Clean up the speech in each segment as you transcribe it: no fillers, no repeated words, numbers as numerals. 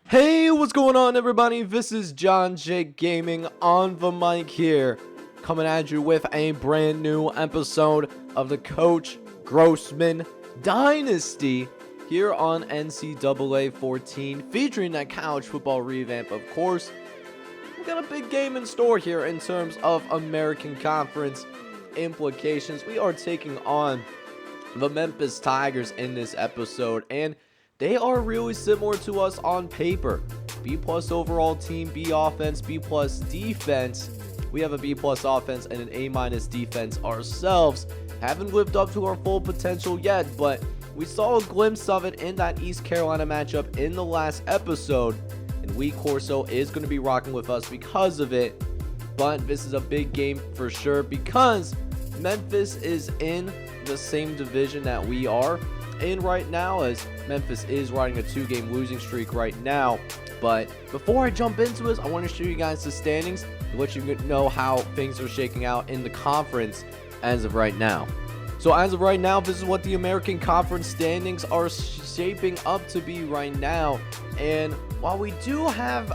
Hey, what's going on, everybody? This is John Jake Gaming on the mic here, coming at you with a brand new episode of the Coach Grossman Dynasty here on NCAA 14, featuring that college football revamp, of course. We got a big game in store here in terms of American Conference implications. We are taking on the Memphis Tigers in this episode, and they are really similar to us on paper. B+ overall team, B offense, B+ defense. We have a B+ offense and an A- defense ourselves. Haven't lived up to our full potential yet, but we saw a glimpse of it in that East Carolina matchup in the last episode. And Lee Corso is going to be rocking with us because of it. But this is a big game for sure because Memphis is in the same division that we are in right now, as Memphis is riding a 2-game losing streak right now. But before I jump into this, I want to show you guys the standings to let you know how things are shaking out in the conference as of right now. So as of right now, this is what the American Conference standings are shaping up to be right now. And while we do have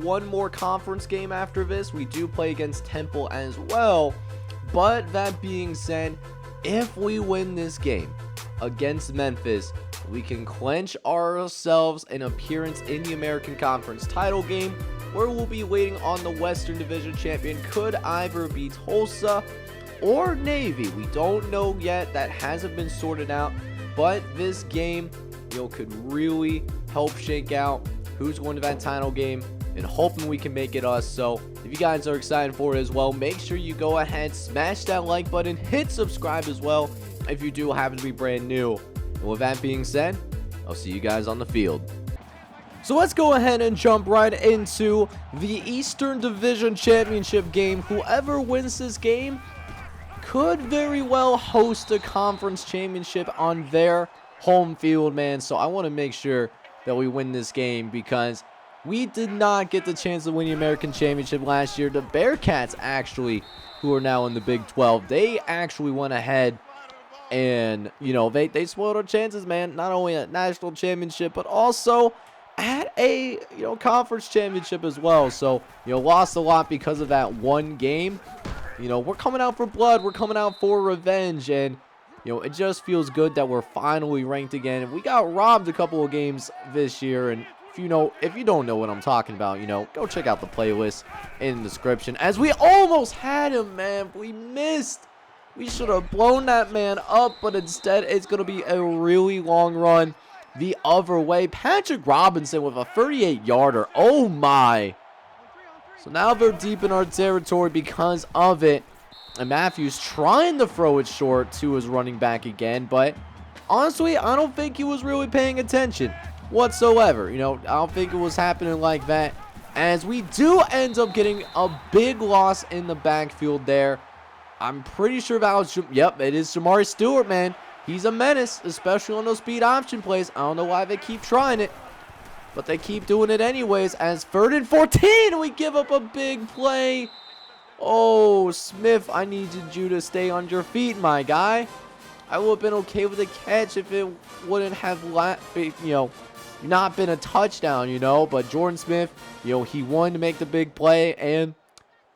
one more conference game after this, we do play against Temple as well. But that being said, if we win this game against Memphis, we can clinch ourselves an appearance in the American Conference title game, where we'll be waiting on the Western Division champion. Could either be Tulsa or Navy. We don't know yet. That hasn't been sorted out. But this game, could really help shake out who's going to that title game, and hoping we can make it us. So if you guys are excited for it as well, make sure you go ahead, smash that like button, hit subscribe as well if you do happen to be brand new. And with that being said, I'll see you guys on the field. So let's go ahead and jump right into the Eastern Division Championship game. Whoever wins this game could very well host a conference championship on their home field, man. So I want to make sure that we win this game because we did not get the chance to win the American Championship last year. The Bearcats, actually, who are now in the Big 12, they actually went ahead and, they spoiled our chances, man. Not only at national championship, but also at a, conference championship as well. So, lost a lot because of that one game. We're coming out for blood. We're coming out for revenge. And, it just feels good that we're finally ranked again. And we got robbed a couple of games this year, and if you don't know what I'm talking about, go check out the playlist in the description. As we almost had him, man. We missed. We should have blown that man up, but instead it's going to be a really long run the other way. Patrick Robinson with a 38-yarder. Oh, my. So now they're deep in our territory because of it. And Matthews trying to throw it short to his running back again, but honestly, I don't think he was really paying attention whatsoever. I don't think it was happening like that, as we do end up getting a big loss in the backfield there. I'm pretty sure that was, yep, it is Jamari Stewart, man. He's a menace, especially on those speed option plays. I don't know why they keep trying it, but they keep doing it anyways. As 3rd and 14, we give up a big play. Oh, Smith, I needed you to stay on your feet, my guy. I would have been okay with the catch if it wouldn't have, not been a touchdown, But Jordan Smith, he wanted to make the big play, and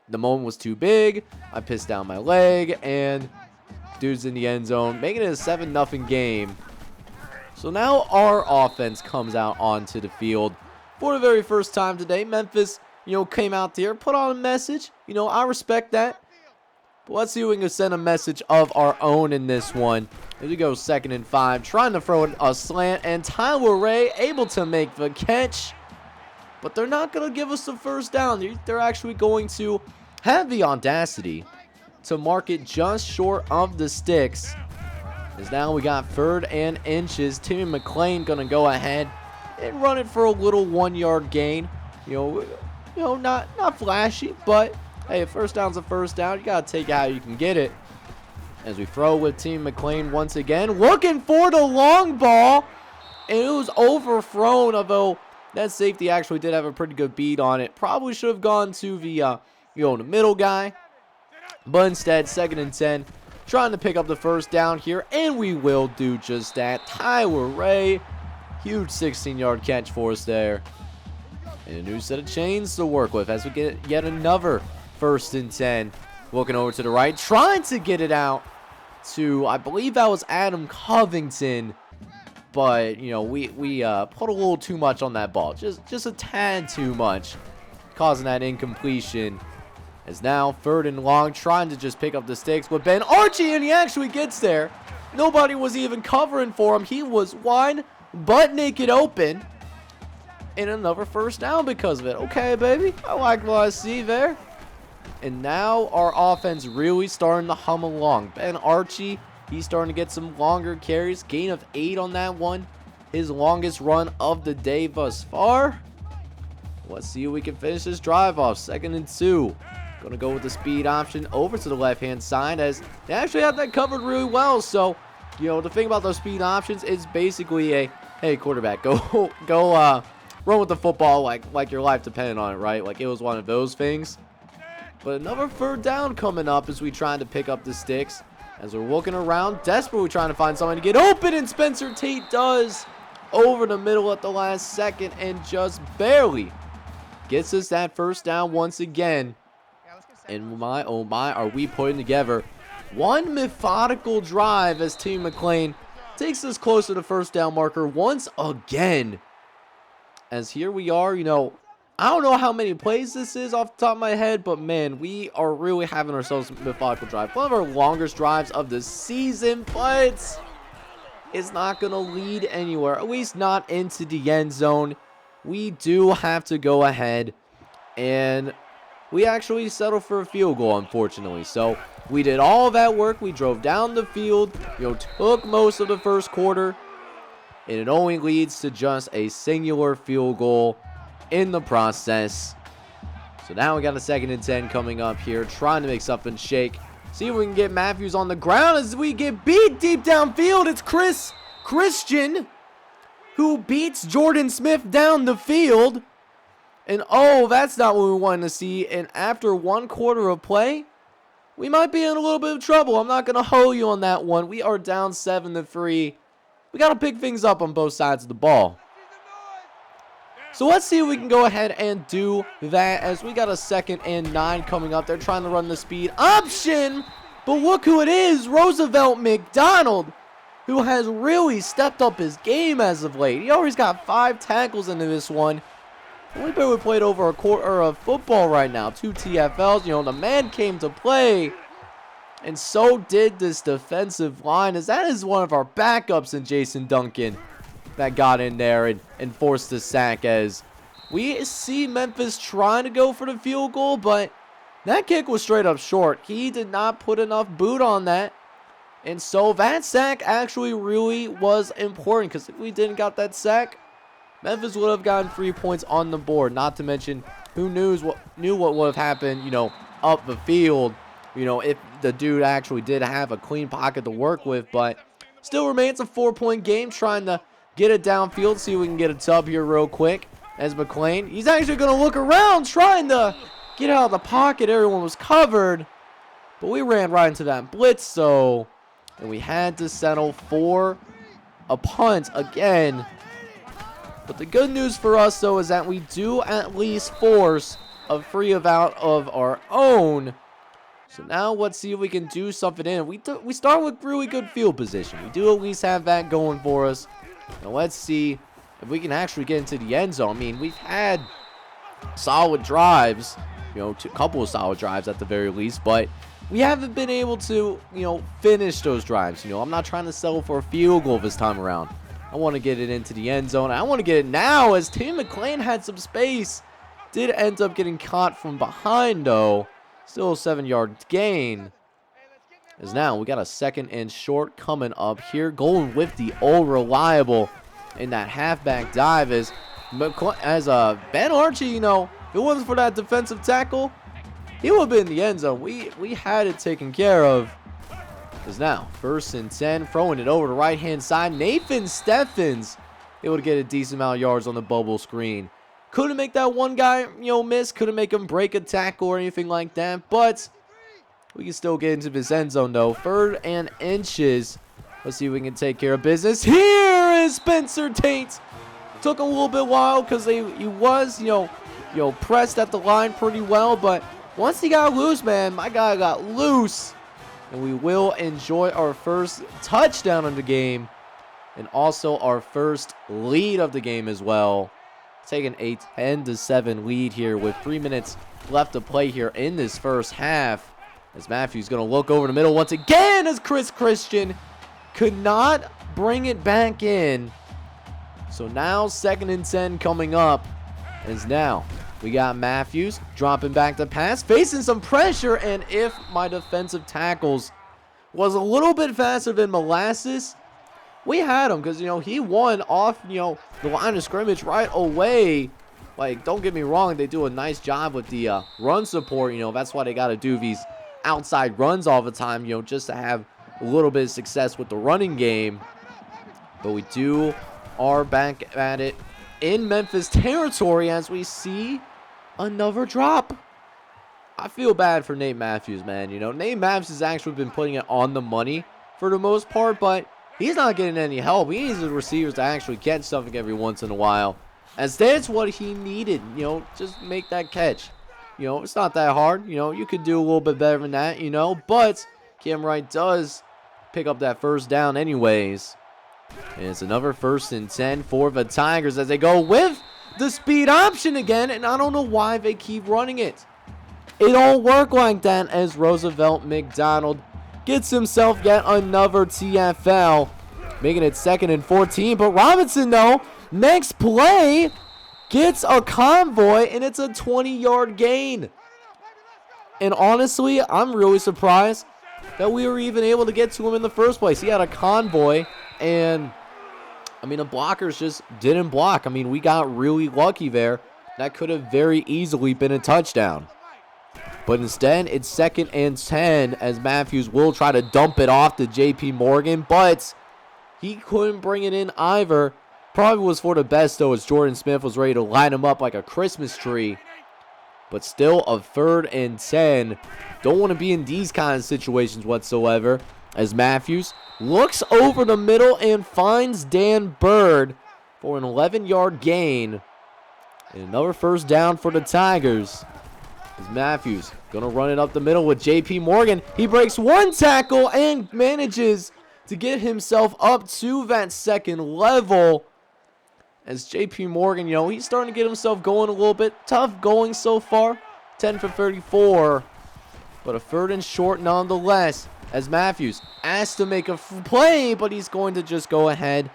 the moment was too big. I pissed down my leg, and dude's in the end zone, making it a 7-0 game. So now our offense comes out onto the field for the very first time today. Memphis, came out there, put on a message. I respect that. But let's see if we can send a message of our own in this one. Here we go, 2nd and 5. Trying to throw it a slant, and Tyler Ray able to make the catch. But they're not going to give us the first down. They're actually going to have the audacity to mark it just short of the sticks. As now we got 3rd and inches. Timmy McClain going to go ahead and run it for a little 1-yard gain. Not flashy, but hey, a first down's a first down. You got to take it how you can get it. As we throw with Team McClain once again, looking for the long ball, and it was overthrown, although that safety actually did have a pretty good beat on it. Probably should have gone to the, the middle guy, but instead, 2nd and 10, trying to pick up the first down here, and we will do just that. Tyler Ray Huge 16-yard catch for us there. And a new set of chains to work with as we get yet another 1st and 10. Looking over to the right, trying to get it out to, I believe that was Adam Covington. But, you know, we put a little too much on that ball. Just a tad too much, causing that incompletion. As now 3rd and long, trying to just pick up the sticks with Ben Archie, and he actually gets there. Nobody was even covering for him. He was wide, butt naked open. And another 1st down because of it. Okay, baby. I like what I see there. And now our offense really starting to hum along. Ben Archie, he's starting to get some longer carries. Gain of 8 on that one. His longest run of the day thus far. Let's see if we can finish this drive off. 2nd and 2. Going to go with the speed option over to the left-hand side as they actually have that covered really well. So, you know, the thing about those speed options is basically a, hey, quarterback, go run with the football like your life depended on it, right? Like it was one of those things. But another 3rd down coming up as we trying to pick up the sticks. As we're looking around, desperately trying to find someone to get open, and Spencer Tate does over the middle at the last second and just barely gets us that 1st down once again. And my, oh my, are we putting together one methodical drive as Team McLean takes us closer to 1st down marker once again. As here we are, you know, I don't know how many plays this is off the top of my head, but man, we are really having ourselves a methodical drive. One of our longest drives of the season, but it's not going to lead anywhere, at least not into the end zone. We do have to go ahead, and we actually settled for a field goal, unfortunately. So we did all of that work. We drove down the field, you know, took most of the 1st quarter, and it only leads to just a singular field goal in the process. So now we got a 2nd and 10 coming up here, trying to make something shake. See if we can get Matthews on the ground as we get beat deep downfield. It's Christian who beats Jordan Smith down the field. And oh, that's not what we wanted to see. And after 1 quarter of play, we might be in a little bit of trouble. I'm not going to hold you on that one. We are down 7-3. We got to pick things up on both sides of the ball. So let's see if we can go ahead and do that as we got a 2nd and 9 coming up. They're trying to run the speed option, but look who it is, Roosevelt Mcdonald, who has really stepped up his game as of late. He already got 5 tackles into this one. We barely played over a quarter of football right now. 2 TFLs. You know, the man came to play. And so did this defensive line, as that is one of our backups in Jason Duncan that got in there and forced the sack. As we see Memphis trying to go for the field goal, but that kick was straight up short. He did not put enough boot on that. And so that sack actually really was important, because if we didn't got that sack, Memphis would have gotten 3 points on the board. Not to mention, who knew what would have happened, you know, up the field, you know, if the dude actually did have a clean pocket to work with. But still remains a 4-point game, trying to get it downfield, see if we can get a tub here real quick. As McLean, he's actually going to look around, trying to get out of the pocket. Everyone was covered, but we ran right into that blitz, and we had to settle for a punt again. But the good news for us, though, is that we do at least force a free of out of our own. So now let's see if we can do something in. We start with really good field position. We do at least have that going for us. Now let's see if we can actually get into the end zone. I mean, we've had solid drives, you know, a couple of solid drives at the very least, but we haven't been able to, you know, finish those drives. You know, I'm not trying to settle for a field goal this time around. I want to get it into the end zone. I want to get it now, as Tim McLean had some space. Did end up getting caught from behind, though. Still a 7-yard gain. As now we got a 2nd and short coming up here. Going with the old reliable in that halfback dive as Ben Archie, you know, if it wasn't for that defensive tackle, he would have been in the end zone. We had it taken care of. Is now 1st and 10, throwing it over the right-hand side. Nathan Steffens able to get a decent amount of yards on the bubble screen. Couldn't make that one guy, you know, miss. Couldn't make him break a tackle or anything like that. But we can still get into this end zone, though. 3rd and inches. Let's see if we can take care of business. Here is Spencer Tate Took a little bit while because he was, pressed at the line pretty well. But once he got loose, man, my guy got loose. And we will enjoy our first touchdown of the game. And also our first lead of the game as well. Taking a 10-7 lead here with 3 minutes left to play here in this first half. As Matthews going to look over the middle once again as Chris Christian could not bring it back in. So now 2nd and 10 coming up. As now we got Matthews dropping back to pass, facing some pressure. And if my defensive tackles was a little bit faster than Molasses, we had him because, he won off, the line of scrimmage right away. Like, don't get me wrong, they do a nice job with the run support. That's why they got to do these outside runs all the time, just to have a little bit of success with the running game. But we are back at it in Memphis territory as we see another drop. I feel bad for Nate Matthews, man. Nate Matthews has actually been putting it on the money for the most part, but he's not getting any help. He needs the receivers to actually catch something every once in a while, as that's what he needed. Just make that catch. It's not that hard. You could do a little bit better than that, but Cam Wright does pick up that first down anyways. And it's another 1st and 10 for the Tigers as they go with the speed option again, and I don't know why they keep running it. It don't work like that as Roosevelt Mcdonald gets himself yet another TFL, making it 2nd and 14. But Robinson, though, next play gets a convoy, and it's a 20-yard gain. And honestly, I'm really surprised that we were even able to get to him in the first place. He had a convoy, and, the blockers just didn't block. We got really lucky there. That could have very easily been a touchdown. But instead, it's 2nd and 10 as Matthews will try to dump it off to J.P. Morgan, but he couldn't bring it in either. Probably was for the best, though, as Jordan Smith was ready to line him up like a Christmas tree. But still a 3rd and 10. Don't want to be in these kind of situations whatsoever, as Matthews looks over the middle and finds Dan Bird for an 11-yard gain. And another first down for the Tigers. As Matthews going to run it up the middle with J.P. Morgan. He breaks one tackle and manages to get himself up to that 2nd level. As J.P. Morgan, he's starting to get himself going a little bit. Tough going so far. 10 for 34. But a 3rd and short nonetheless. As Matthews asked to make a play, but he's going to just go ahead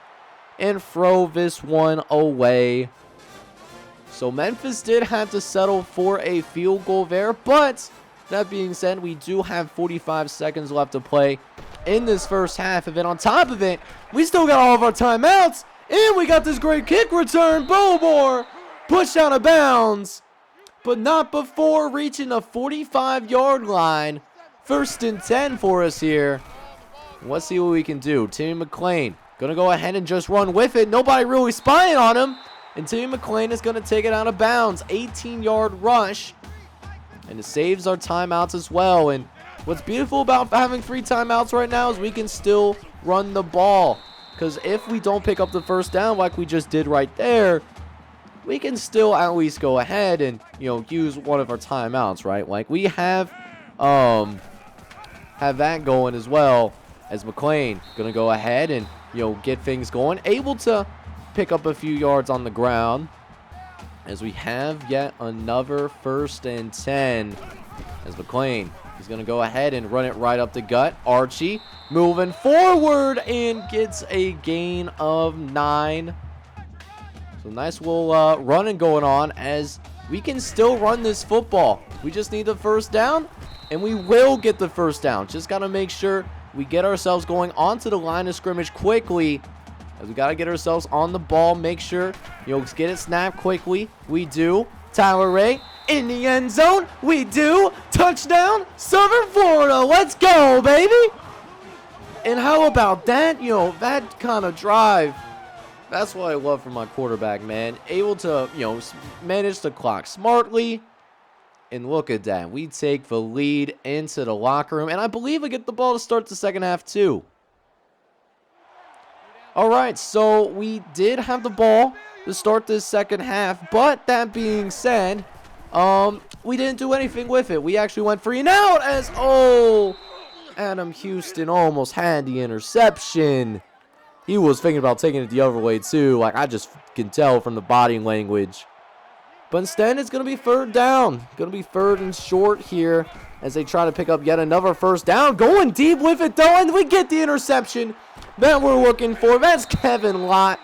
and throw this one away. So Memphis did have to settle for a field goal there, but that being said, we do have 45 seconds left to play in this first half. And then on top of it, we still got all of our timeouts, and we got this great kick return. Bowmore pushed out of bounds, but not before reaching the 45-yard line. 1st and 10 for us here. Let's see what we can do. Timmy McClain going to go ahead and just run with it. Nobody really spying on him. And Timmy McClain is going to take it out of bounds. 18-yard rush. And it saves our timeouts as well. And what's beautiful about having 3 timeouts right now is we can still run the ball. Because if we don't pick up the first down like we just did right there, we can still at least go ahead and, use one of our timeouts, right? Like we have that going as well, as McClain going to go ahead and, get things going. Able to pick up a few yards on the ground as we have yet another 1st and 10 as McClain is going to go ahead and run it right up the gut. Archie moving forward and gets a gain of 9. So nice little running going on as we can still run this football. We just need the first down, and we will get the first down. Just got to make sure we get ourselves going onto the line of scrimmage quickly. As we got to get ourselves on the ball, make sure, get it snapped quickly. We do. Tyler Ray in the end zone. We do. Touchdown, Southern Florida. Let's go, baby. And how about that? That kind of drive. That's what I love from my quarterback, man. Able to, manage the clock smartly. And look at that. We take the lead into the locker room. And I believe we get the ball to start the second half, too. All right, so we did have the ball to start this second half, but that being said, we didn't do anything with it. We actually went 3 and out as, Adam Houston almost had the interception. He was thinking about taking it the other way too. Like, I just can tell from the body language. But instead, it's going to be 3rd down. Going to be 3rd and short here as they try to pick up yet another 1st down. Going deep with it, though, and we get the interception that we're looking for. That's Kevin Lott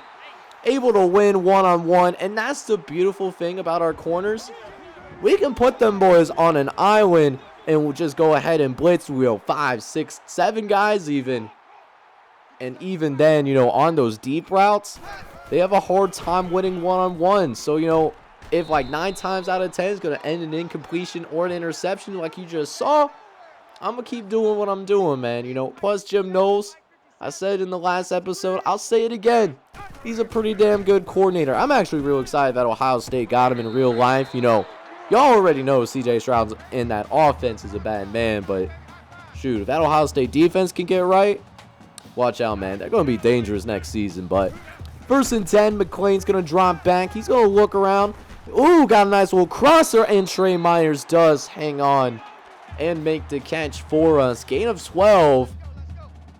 able to win one-on-one. And that's the beautiful thing about our corners. We can put them boys on an island and we'll just go ahead and blitz 5, 6, 7 guys even. And even then, on those deep routes, they have a hard time winning one-on-one. So, if like 9 times out of 10 is going to end in incompletion or an interception like you just saw, I'm going to keep doing what I'm doing, man. Plus Jim Knowles, I said in the last episode, I'll say it again. He's a pretty damn good coordinator. I'm actually real excited that Ohio State got him in real life. Y'all already know C.J. Stroud in that offense is a bad man, but shoot, if that Ohio State defense can get right, watch out, man. They're going to be dangerous next season. But 1st and 10, McClain's going to drop back. He's going to look around. Ooh, got a nice little crosser, and Trey Myers does hang on and make the catch for us. Gain of 12.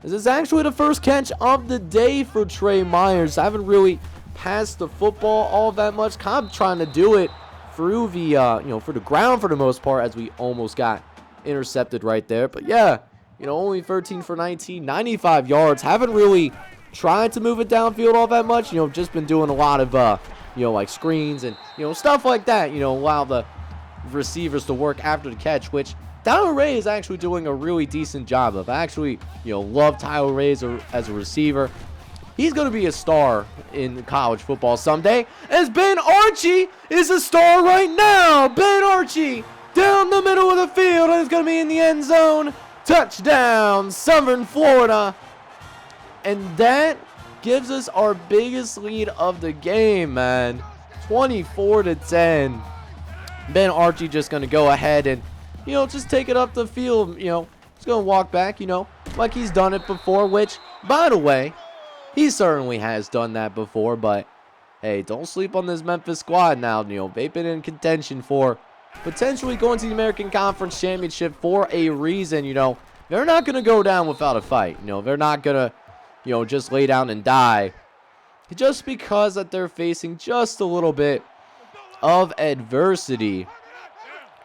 This is actually the first catch of the day for Trey Myers. I haven't really passed the football all that much. Kind of trying to do it through the, for the ground for the most part, as we almost got intercepted right there. But yeah, only 13 for 19, 95 yards. Haven't really tried to move it downfield all that much. Just been doing a lot of, like screens and, stuff like that. Allow the receivers to work after the catch, which Tyler Ray is actually doing a really decent job of. I actually, love Tyler Ray as a receiver. He's going to be a star in college football someday, as Ben Archie is a star right now. Ben Archie down the middle of the field, and it's going to be in the end zone. Touchdown, Southern Florida. And that gives us our biggest lead of the game, man. 24-10. Ben Archie just going to go ahead and, just take it up the field. He's going to walk back, like he's done it before, which, by the way, he certainly has done that before. But, hey, don't sleep on this Memphis squad now. They've been in contention for potentially going to the American Conference Championship for a reason. They're not going to go down without a fight. They're not going to, just lay down and die just because that they're facing just a little bit of adversity.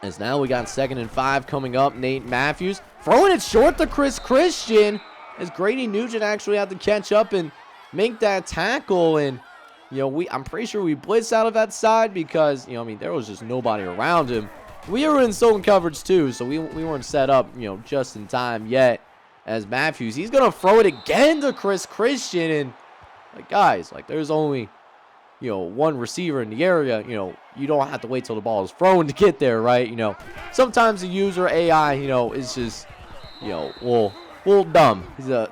As now we got 2nd and 5 coming up. Nate Matthews throwing it short to Chris Christian, as Grady Nugent actually had to catch up and make that tackle. And I'm pretty sure we blitzed out of that side because there was just nobody around him. We were in zone coverage too, so we weren't set up just in time yet. As Matthews, he's gonna throw it again to Chris Christian, and guys, there's only one receiver in the area. You don't have to wait till the ball is thrown to get there, right? Sometimes the user AI is just well dumb,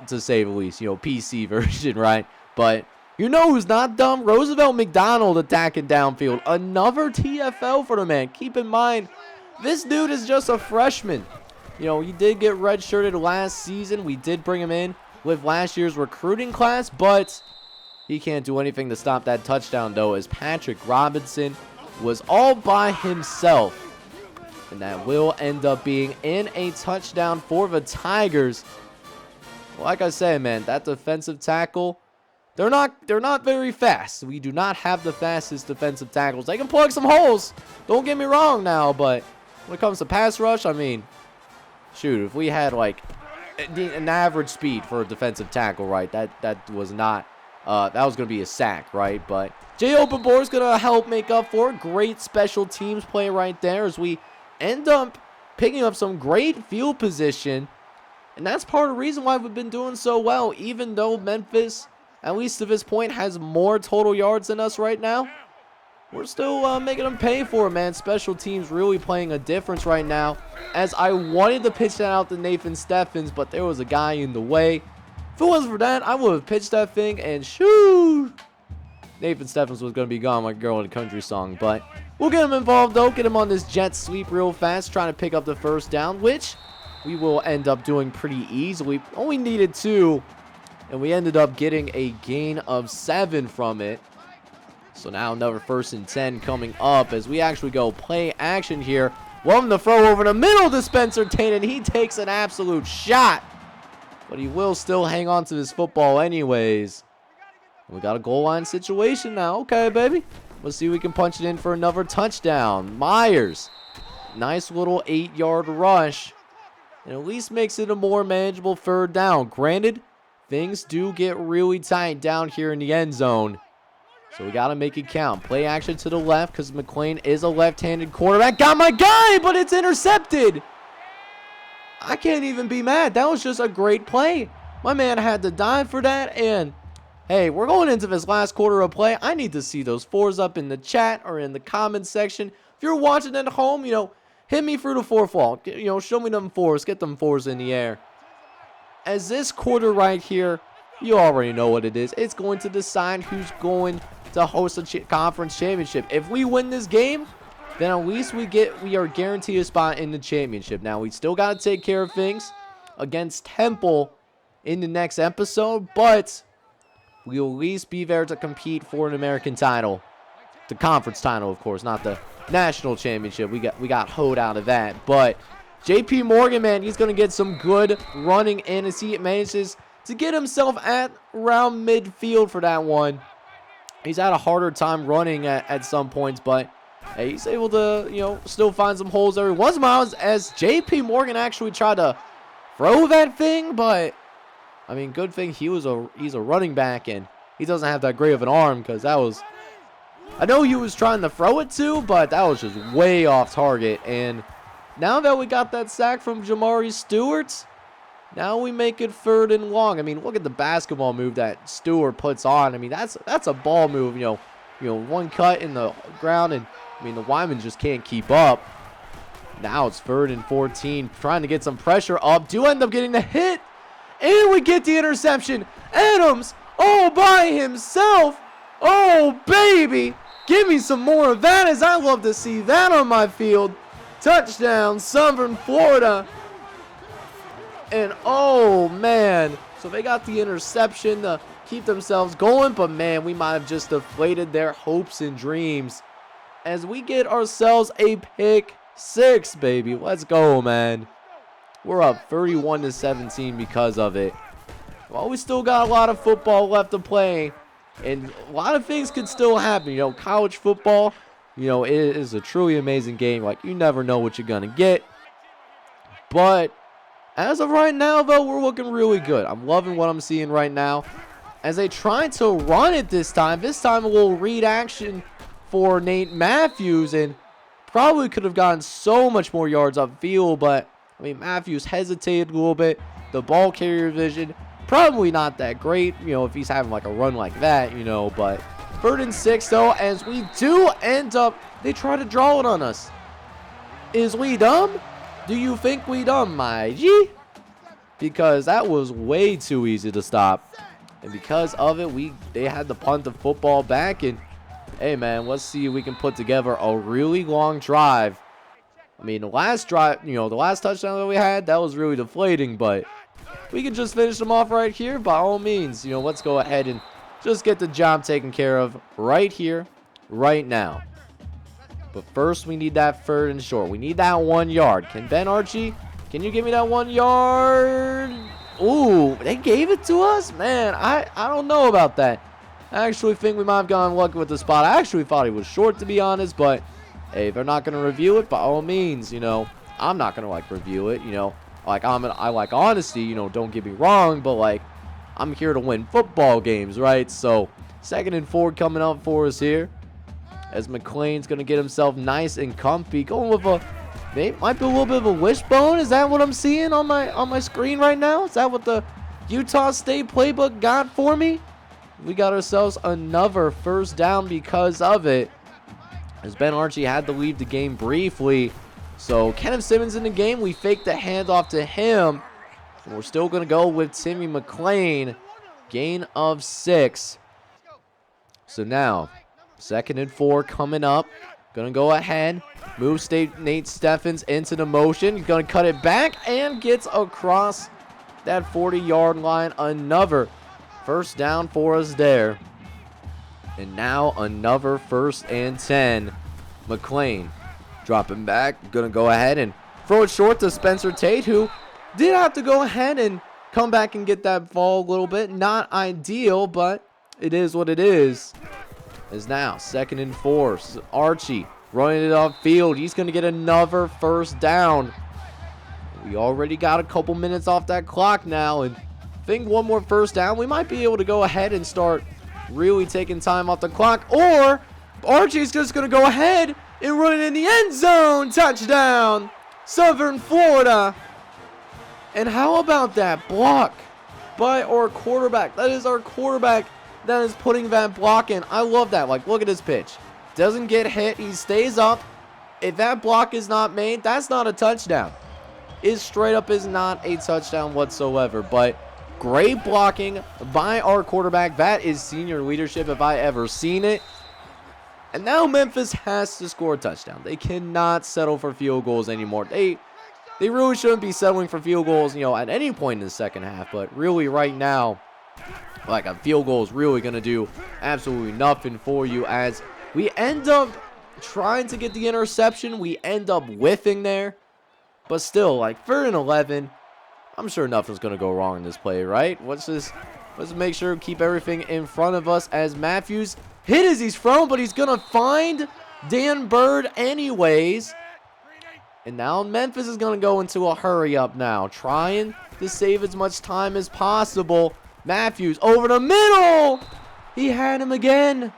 to say the least. PC version, right? But who's not dumb? Roosevelt Mcdonald attacking downfield. Another TFL for the man. Keep in mind, this dude is just a freshman. He did get redshirted last season. We did bring him in with last year's recruiting class, but he can't do anything to stop that touchdown, though, as Patrick Robinson was all by himself. And that will end up being in a touchdown for the Tigers. Like I said, man, that defensive tackle, they're not very fast. We do not have the fastest defensive tackles. They can plug some holes. Don't get me wrong now, but when it comes to pass rush, shoot, if we had an average speed for a defensive tackle, right, that was not, that was going to be a sack, right? But Jay Openbohr is going to help make up for it. Great special teams play right there as we end up picking up some great field position. And that's part of the reason why we've been doing so well, even though Memphis, at least to this point, has more total yards than us right now. We're still making them pay for it, man. Special teams really playing a difference right now, as I wanted to pitch that out to Nathan Steffens, but there was a guy in the way. If it wasn't for that, I would have pitched that thing, and shoot, Nathan Steffens was going to be gone like a Girl in a Country song. But we'll get him involved, though. Get him on this jet sweep real fast, trying to pick up the 1st down, which we will end up doing pretty easily. Only needed 2 and we ended up getting a gain of 7 from it. So now another 1st and 10 coming up as we actually go play action here. One to throw over the middle to Spencer Tate, and he takes an absolute shot. But he will still hang on to this football anyways. We got a goal line situation now. Okay, baby. Let's see if we can punch it in for another touchdown. Myers. Nice little 8-yard rush. And at least makes it a more manageable 3rd down. Granted, things do get really tight down here in the end zone. So we got to make it count. Play action to the left because McClain is a left-handed quarterback. Got my guy, but it's intercepted. I can't even be mad. That was just a great play. My man had to dive for that. And, hey, we're going into this last quarter of play. I need to see those 4s up in the chat or in the comments section. If you're watching at home, hit me through the 4th wall. Show me them 4s. Get them 4s in the air. As this quarter right here, you already know what it is. It's going to decide who's going to host a conference championship. If we win this game, then at least we are guaranteed a spot in the championship. Now, we still got to take care of things against Temple in the next episode, but we'll at least be there to compete for an American title. The conference title, of course, not the national championship. We got hoed out of that. But JP Morgan, man, he's going to get some good running in as he manages to get himself at around midfield for that one. He's had a harder time running at some points, but hey, he's able to, still find some holes every once in a while as JP Morgan actually tried to throw that thing, but I mean, good thing he's a running back and he doesn't have that great of an arm because that was, I know he was trying to throw it too, but that was just way off target. And now that we got that sack from Jamari Stewart, now we make it 3rd and long. I mean, look at the basketball move that Stewart puts on. I mean, that's a ball move, one cut in the ground, and I mean, the lineman just can't keep up. Now it's 3rd and 14, trying to get some pressure up. Do end up getting the hit, and we get the interception. Adams all by himself. Oh, baby. Give me some more of that, as I love to see that on my field. Touchdown, Southern Florida. And, oh, man. So they got the interception to keep themselves going. But, man, we might have just deflated their hopes and dreams as we get ourselves a pick 6, baby. Let's go, man. We're up 31-17 because of it. Well, we still got a lot of football left to play. And a lot of things could still happen. College football, it is a truly amazing game. Like, you never know what you're going to get. But as of right now, though, we're looking really good. I'm loving what I'm seeing right now. As they try to run it this time a little read action for Nate Matthews. And probably could have gotten so much more yards upfield. But, I mean, Matthews hesitated a little bit. The ball carrier vision, probably not that great, if he's having like a run like that, but 3rd and 6 though, as we do end up, they try to draw it on us. Is we dumb? Do you think we dumb, my G? Because that was way too easy to stop. And because of it, they had to punt the football back, and hey man, let's see if we can put together a really long drive. I mean, the last drive, the last touchdown that we had, that was really deflating, but we can just finish them off right here. By all means, let's go ahead and just get the job taken care of right here, right now. But first, we need that 3rd and short. We need that 1 yard. Can Archie, can you give me that 1 yard? Ooh, they gave it to us? Man, I don't know about that. I actually think we might have gotten lucky with the spot. I actually thought he was short, to be honest, but hey, they're not going to review it. By all means, I'm not going to review it, Like, I like honesty, don't get me wrong, but, I'm here to win football games, right? So, 2nd and 4 coming up for us here. As McClain's going to get himself nice and comfy. Going with might be a little bit of a wishbone. Is that what I'm seeing on my screen right now? Is that what the Utah State playbook got for me? We got ourselves another 1st down because of it. As Ben Archie had to leave the game briefly. So, Kenneth Simmons in the game. We faked the handoff to him. And we're still going to go with Timmy McClain. Gain of 6. So now, 2nd and 4 coming up. Going to go ahead. Move Nate Steffens into the motion. He's going to cut it back and gets across that 40-yard line. Another first down for us there. And now another 1st and 10. McClain dropping back. Going to go ahead and throw it short to Spencer Tate, who did have to go ahead and come back and get that ball a little bit. Not ideal, but it is what it is. Is now 2nd and 4. Archie running it upfield. He's going to get another 1st down. We already got a couple minutes off that clock now, and I think one more 1st down, we might be able to go ahead and start really taking time off the clock. Or Archie's just going to go ahead and run it in the end zone. Touchdown, Southern Florida. And how about that block by our quarterback? That is our quarterback that is putting that block in. I love that. Like, look at his pitch. Doesn't get hit. He stays up. If that block is not made, that's not a touchdown. It straight up is not a touchdown whatsoever. But great blocking by our quarterback. That is senior leadership if I ever seen it. And now Memphis has to score a touchdown. They cannot settle for field goals anymore. They really shouldn't be settling for field goals, at any point in the second half. But really right now, like, a field goal is really going to do absolutely nothing for you, as we end up trying to get the interception. We end up whiffing there. But still, like, 3rd and 11, I'm sure nothing's going to go wrong in this play, right? Let's make sure to keep everything in front of us, as Matthews hit as he's thrown, but he's going to find Dan Bird anyways. And now Memphis is going to go into a hurry up now, trying to save as much time as possible. Matthews over the middle. He had him again,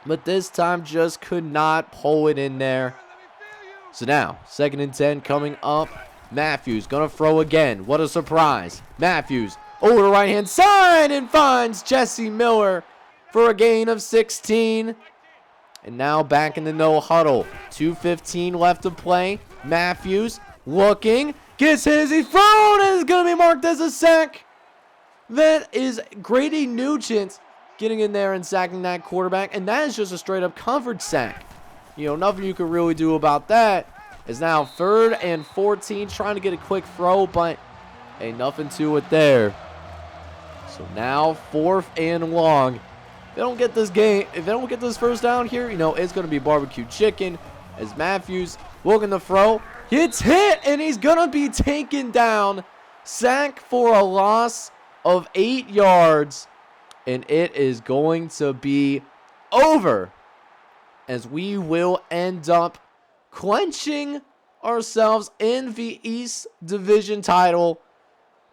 but this time just could not pull it in there. So now 2nd and 10 coming up. Matthews gonna throw again. What a surprise. Matthews over the right hand side and finds Jesse Miller for a gain of 16. And now back in the no huddle. 2:15 left to play. Matthews looking, gets hit as he's thrown, and is gonna be marked as a sack. That is Grady Nugent getting in there and sacking that quarterback. And that is just a straight up coverage sack. Nothing you can really do about that. Is now 3rd and 14, trying to get a quick throw, but ain't nothing to it there. So now 4th and long. If they don't get this 1st down here, it's going to be barbecue chicken, as Matthews looking to throw. Gets hit, and he's going to be taken down. Sack for a loss of 8 yards, and it is going to be over, as we will end up clinching ourselves in the East Division title.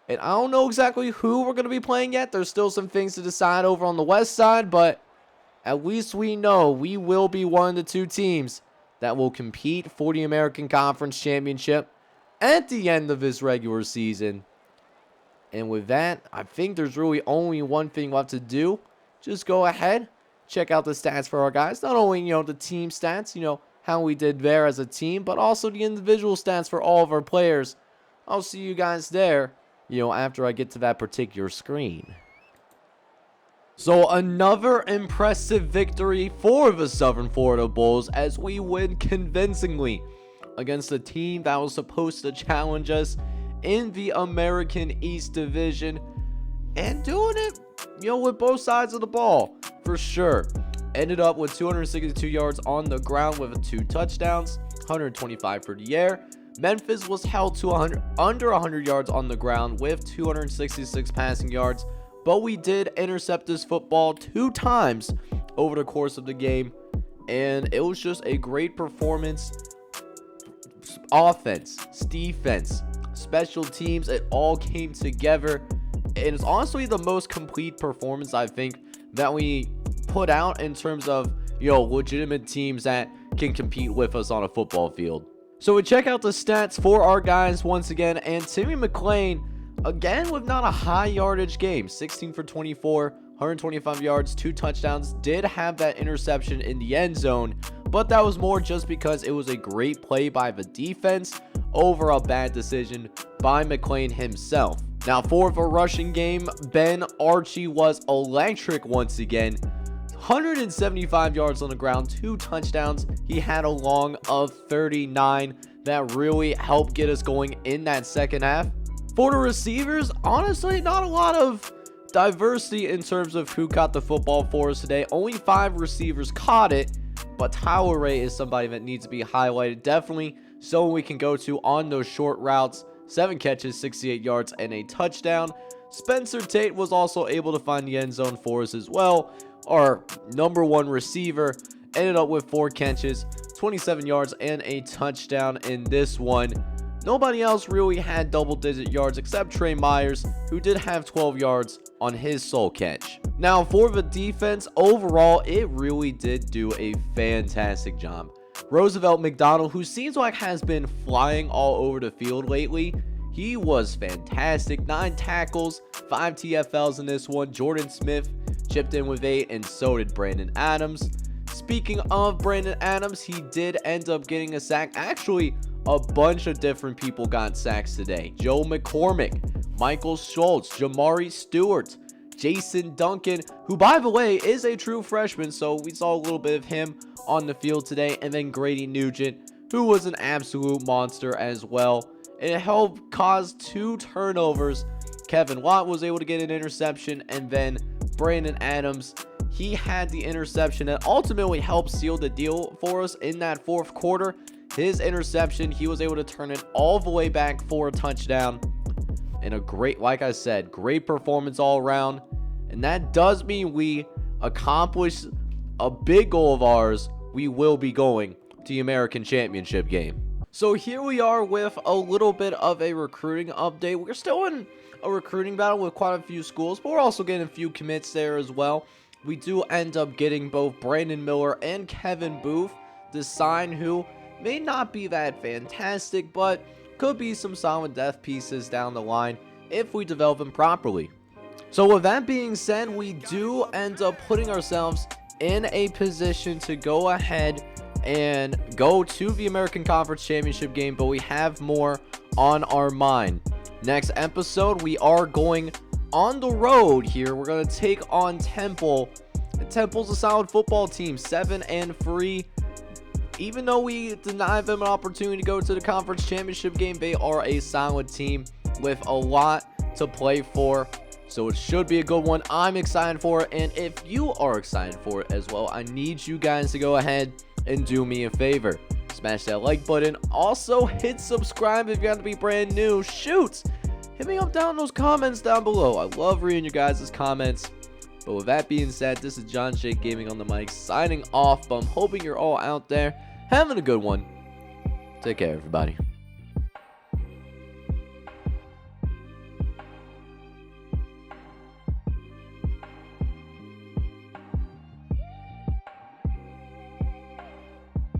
And I don't know exactly who we're going to be playing yet. There's still some things to decide over on the west side, but at least we know we will be one of the 2 teams that will compete for the American Conference Championship at the end of this regular season. And with that, I think there's really only one thing left to do. Just go ahead, check out the stats for our guys. Not only, the team stats, how we did there as a team, but also the individual stats for all of our players. I'll see you guys there, after I get to that particular screen. So another impressive victory for the Southern Florida Bulls, as we win convincingly against a team that was supposed to challenge us in the American East Division, and doing it, with both sides of the ball, for sure. Ended up with 262 yards on the ground with 2 touchdowns, 125 for the air. Memphis was held to under 100 yards on the ground with 266 passing yards, but we did intercept this football 2 times over the course of the game, and it was just a great performance. Offense, defense, special teams, it all came together, and it's honestly the most complete performance I think that we put out in terms of, legitimate teams that can compete with us on a football field. So we check out the stats for our guys once again, and Timmy McClain, again with not a high yardage game, 16 for 24, 125 yards, 2 touchdowns, did have that interception in the end zone, but that was more just because it was a great play by the defense over a bad decision by McClain himself. Now for the rushing game, Ben Archie was electric once again. 175 yards on the ground, 2 touchdowns. He had a long of 39. That really helped get us going in that second half. For the receivers, honestly, not a lot of diversity in terms of who caught the football for us today. Only 5 receivers caught it, but Tyler Ray is somebody that needs to be highlighted. Definitely someone we can go to on those short routes. 7 catches, 68 yards, and a touchdown. Spencer Tate was also able to find the end zone for us as well. Our #1 receiver ended up with 4 catches, 27 yards, and a touchdown in this one. Nobody else really had double-digit yards except Trey Myers, who did have 12 yards on his sole catch. Now, for the defense, overall, it really did do a fantastic job. Roosevelt Mcdonald, who seems like has been flying all over the field lately, he was fantastic. 9 tackles, 5 TFLs in this one. Jordan Smith chipped in with 8, and so did Brandon Adams. Speaking of Brandon Adams, he did end up getting a sack. Actually, a bunch of different people got sacks today. Joe McCormick, Michael Schultz, Jamari Stewart, Jason Duncan, who, by the way, is a true freshman, so we saw a little bit of him on the field today, and then Grady Nugent, who was an absolute monster as well. And it helped cause 2 turnovers. Kevin Watt was able to get an interception, and then Brandon Adams, he had the interception that ultimately helped seal the deal for us in that 4th quarter. His interception, he was able to turn it all the way back for a touchdown. And a great, like I said, great performance all around. And that does mean we accomplished a big goal of ours. We will be going to the American Championship game. So here we are with a little bit of a recruiting update. We're still in a recruiting battle with quite a few schools, but we're also getting a few commits there as well. We do end up getting both Brandon Miller and Kevin Booth to sign, who may not be that fantastic, but could be some solid depth pieces down the line if we develop them properly. So with that being said, we do end up putting ourselves in a position to go ahead and go to the American Conference Championship game, but we have more on our mind. Next episode, we are going on the road here. We're going to take on Temple. And Temple's a solid football team, 7-3. Even though we deny them an opportunity to go to the conference championship game, they are a solid team with a lot to play for. So it should be a good one. I'm excited for it. And if you are excited for it as well, I need you guys to go ahead and do me a favor. Smash that like button. Also, hit subscribe if you have to be brand new. Shoot! Hit me up down in those comments down below. I love reading your guys' comments. But with that being said, this is John Shake Gaming on the mic signing off. But I'm hoping you're all out there having a good one. Take care, everybody.